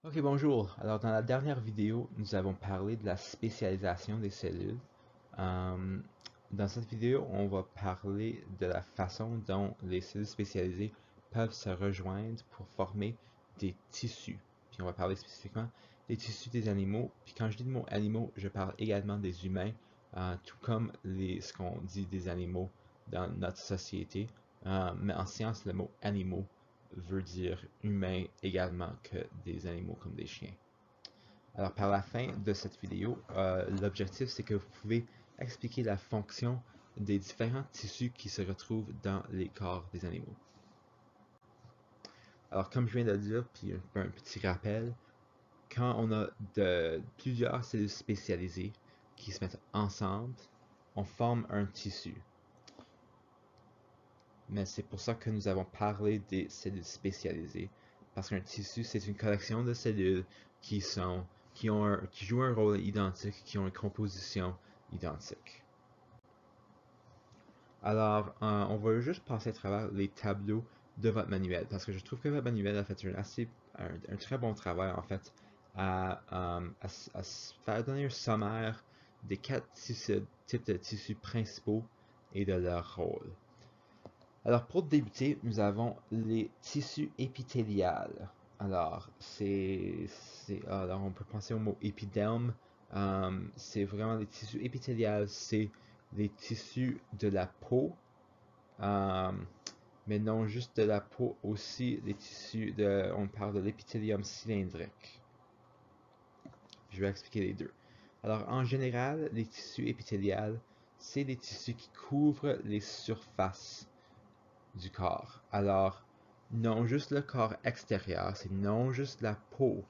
Ok, bonjour. Alors, dans la dernière vidéo, nous avons parlé de la spécialisation des cellules. Euh, Dans cette vidéo, on va parler de la façon dont les cellules spécialisées peuvent se rejoindre pour former des tissus. Puis on va parler spécifiquement des tissus des animaux. Puis quand je dis le mot animaux, je parle également des humains, tout comme ce qu'on dit des animaux dans notre société. Mais en science, le mot animaux veut dire humain également que des animaux comme des chiens. Alors par la fin de cette vidéo, l'objectif c'est que vous pouvez expliquer la fonction des différents tissus qui se retrouvent dans les corps des animaux. Alors comme je viens de le dire, puis un petit rappel, quand on a plusieurs cellules spécialisées qui se mettent ensemble, on forme un tissu. Mais c'est pour ça que nous avons parlé des cellules spécialisées. Parce qu'un tissu, c'est une collection de cellules qui jouent un rôle identique, qui ont une composition identique. Alors, on va juste passer à travers les tableaux de votre manuel, parce que je trouve que votre manuel a fait un très bon travail, en fait, à faire donner un sommaire des quatre types de tissus principaux et de leur rôle. Alors pour débuter, nous avons les tissus épithéliales. Alors on peut penser au mot épiderme. C'est vraiment les tissus épithéliales, c'est les tissus de la peau, euh, mais non juste de la peau, aussi les on parle de l'épithélium cylindrique. Je vais expliquer les deux. Alors en général, les tissus épithéliales, c'est les tissus qui couvrent les surfaces du corps. Alors, non juste le corps extérieur, c'est non juste la peau,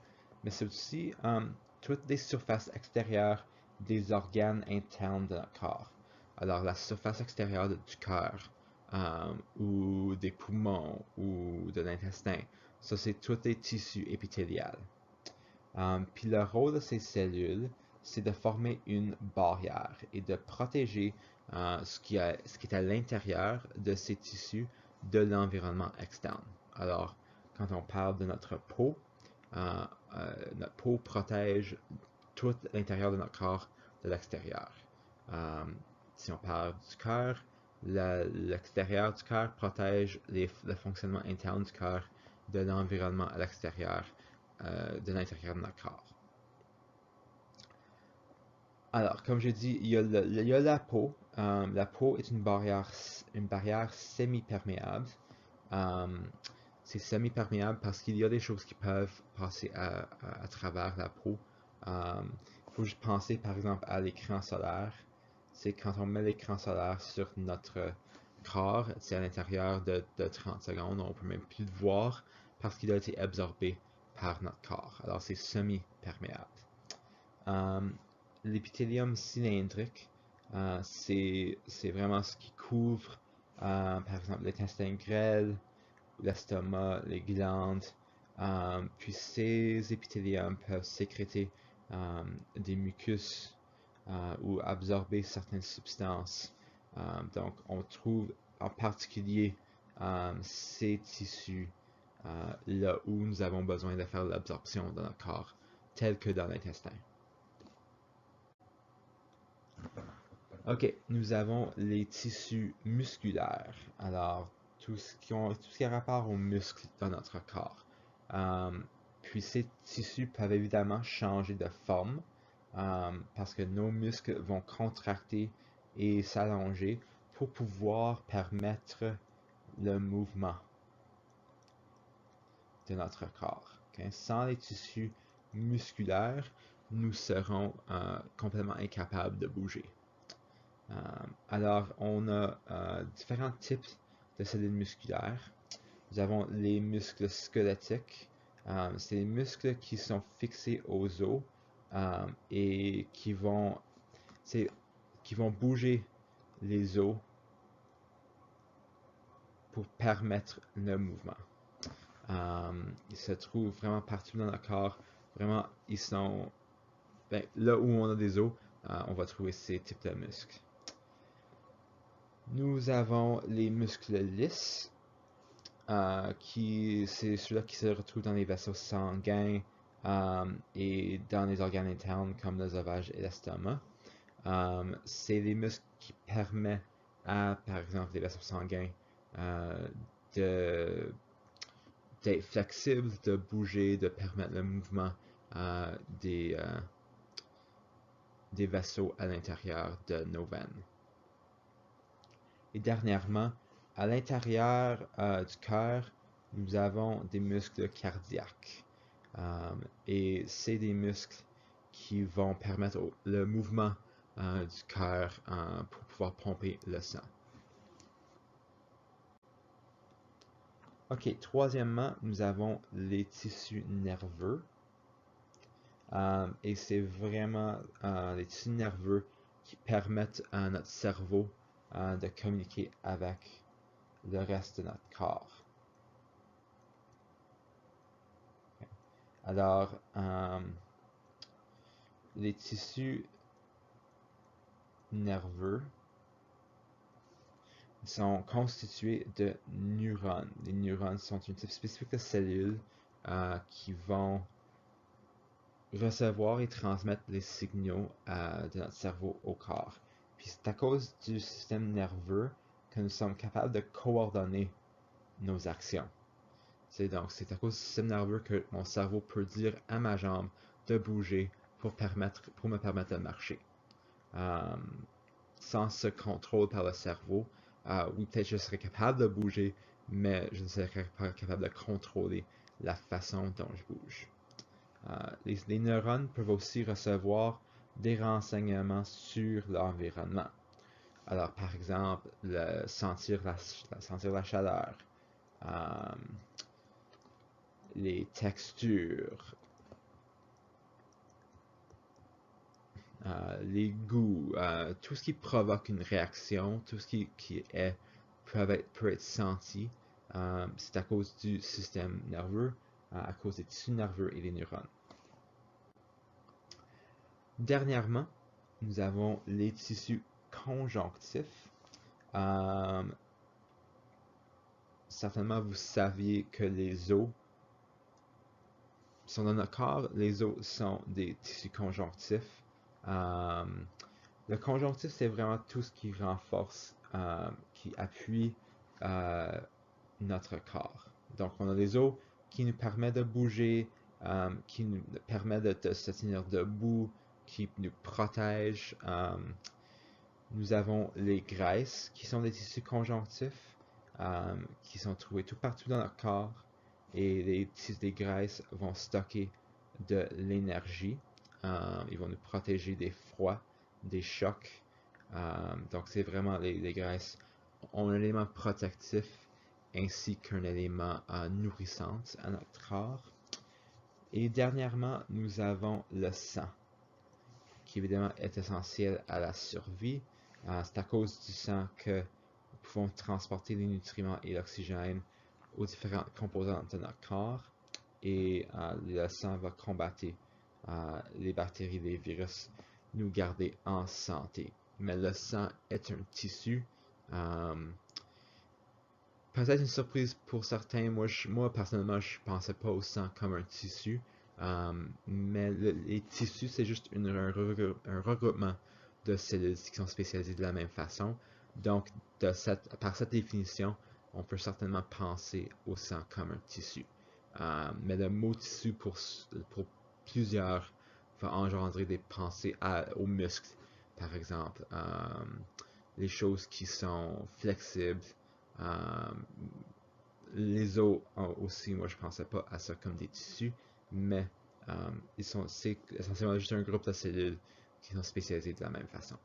mais c'est aussi toutes les surfaces extérieures des organes internes de notre corps. Alors, la surface extérieure du cœur, ou des poumons, ou de l'intestin, ça c'est tous les tissus épithéliales. Puis le rôle de ces cellules, c'est de former une barrière et de protéger ce qui est à l'intérieur de ces tissus de l'environnement externe. Alors, quand on parle de euh, notre peau protège tout l'intérieur de notre corps de l'extérieur. Euh, si on parle du cœur, l'extérieur du cœur protège le fonctionnement interne du cœur de l'environnement à l'extérieur, de l'intérieur de notre corps. Alors, comme je dis, il y a la peau. La peau est une barrière semi-perméable. Euh, c'est semi-perméable parce qu'il y a des choses qui peuvent passer à travers la peau. Il faut juste penser par exemple à l'écran solaire. C'est quand on met l'écran solaire sur notre corps, c'est à l'intérieur de 30 secondes, on peut même plus le voir parce qu'il a été absorbé par notre corps. Alors c'est semi-perméable. Euh, L'épithélium cylindrique, c'est vraiment ce qui couvre, par exemple, l'intestin grêle, l'estomac, les glandes. Puis ces épithéliums peuvent sécréter des mucus ou absorber certaines substances. Donc, on trouve en particulier ces tissus là où nous avons besoin de faire l'absorption dans notre corps, tel que dans l'intestin. Ok, nous avons les tissus musculaires. Alors, tout ce qui a rapport aux muscles dans notre corps. Euh, Puis ces tissus peuvent évidemment changer de forme parce que nos muscles vont contracter et s'allonger pour pouvoir permettre le mouvement de notre corps. Okay? Sans les tissus musculaires, nous serons complètement incapables de bouger. Alors, on a différents types de cellules musculaires. Nous avons les muscles squelettiques. C'est les muscles qui sont fixés aux os et qui vont bouger les os pour permettre le mouvement. Ils se trouvent vraiment partout dans le corps. Vraiment, là où on a des os, on va trouver ces types de muscles. Nous avons les muscles lisses, c'est ceux-là qui se retrouvent dans les vaisseaux sanguins et dans les organes internes comme l'œsophage et l'estomac. C'est les muscles qui permettent à, par exemple, les vaisseaux sanguins de d'être flexibles, de bouger, de permettre le mouvement des vaisseaux à l'intérieur de nos veines. Et dernièrement, à l'intérieur du cœur, nous avons des muscles cardiaques. Et c'est des muscles qui vont permettre le mouvement du cœur pour pouvoir pomper le sang. Ok, troisièmement, nous avons les tissus nerveux. Et c'est vraiment les tissus nerveux qui permettent à notre cerveau de communiquer avec le reste de notre corps. Okay. Alors, les tissus nerveux sont constitués de neurones. Les neurones sont une type spécifique de cellules qui vont recevoir et transmettre les signaux de notre cerveau au corps. Puis c'est à cause du système nerveux que nous sommes capables de coordonner nos actions. C'est à cause du système nerveux que mon cerveau peut dire à ma jambe de bouger pour me permettre de marcher. Sans ce contrôle par le cerveau, oui, peut-être je serais capable de bouger, mais je ne serais pas capable de contrôler la façon dont je bouge. Les neurones peuvent aussi recevoir des renseignements sur l'environnement. Alors, par exemple, sentir la chaleur, les textures, les goûts, tout ce qui provoque une réaction, tout ce qui peut être senti, c'est à cause du système nerveux, à cause des tissus nerveux et des neurones. Dernièrement, nous avons les tissus conjonctifs. Certainement, vous saviez que les os sont dans notre corps. Les os sont des tissus conjonctifs. Le conjonctif, c'est vraiment tout ce qui renforce, qui appuie notre corps. Donc, on a les os qui nous permettent de bouger, qui nous permettent de se tenir debout, qui nous protègent. Nous avons les graisses, qui sont des tissus conjonctifs, qui sont trouvés tout partout dans notre corps. Et les graisses vont stocker de l'énergie. Ils vont nous protéger des froids, des chocs. Donc, c'est vraiment les graisses ont un élément protectif ainsi qu'un élément nourrissant à notre corps. Et dernièrement, nous avons le sang, qui évidemment est essentiel à la survie. C'est à cause du sang que nous pouvons transporter les nutriments et l'oxygène aux différentes composantes de notre corps. Et le sang va combattre les bactéries, les virus, nous garder en santé. Mais le sang est un tissu. Peut-être une surprise pour certains. Moi personnellement, je ne pensais pas au sang comme un tissu. Mais les tissus, c'est juste un regroupement de cellules qui sont spécialisées de la même façon. Donc, par cette définition, on peut certainement penser au sang comme un tissu. Mais le mot tissu pour plusieurs va engendrer des pensées aux muscles, par exemple. Les choses qui sont flexibles. Les os aussi, moi je pensais pas à ça comme des tissus, mais c'est essentiellement juste un groupe de cellules qui sont spécialisées de la même façon.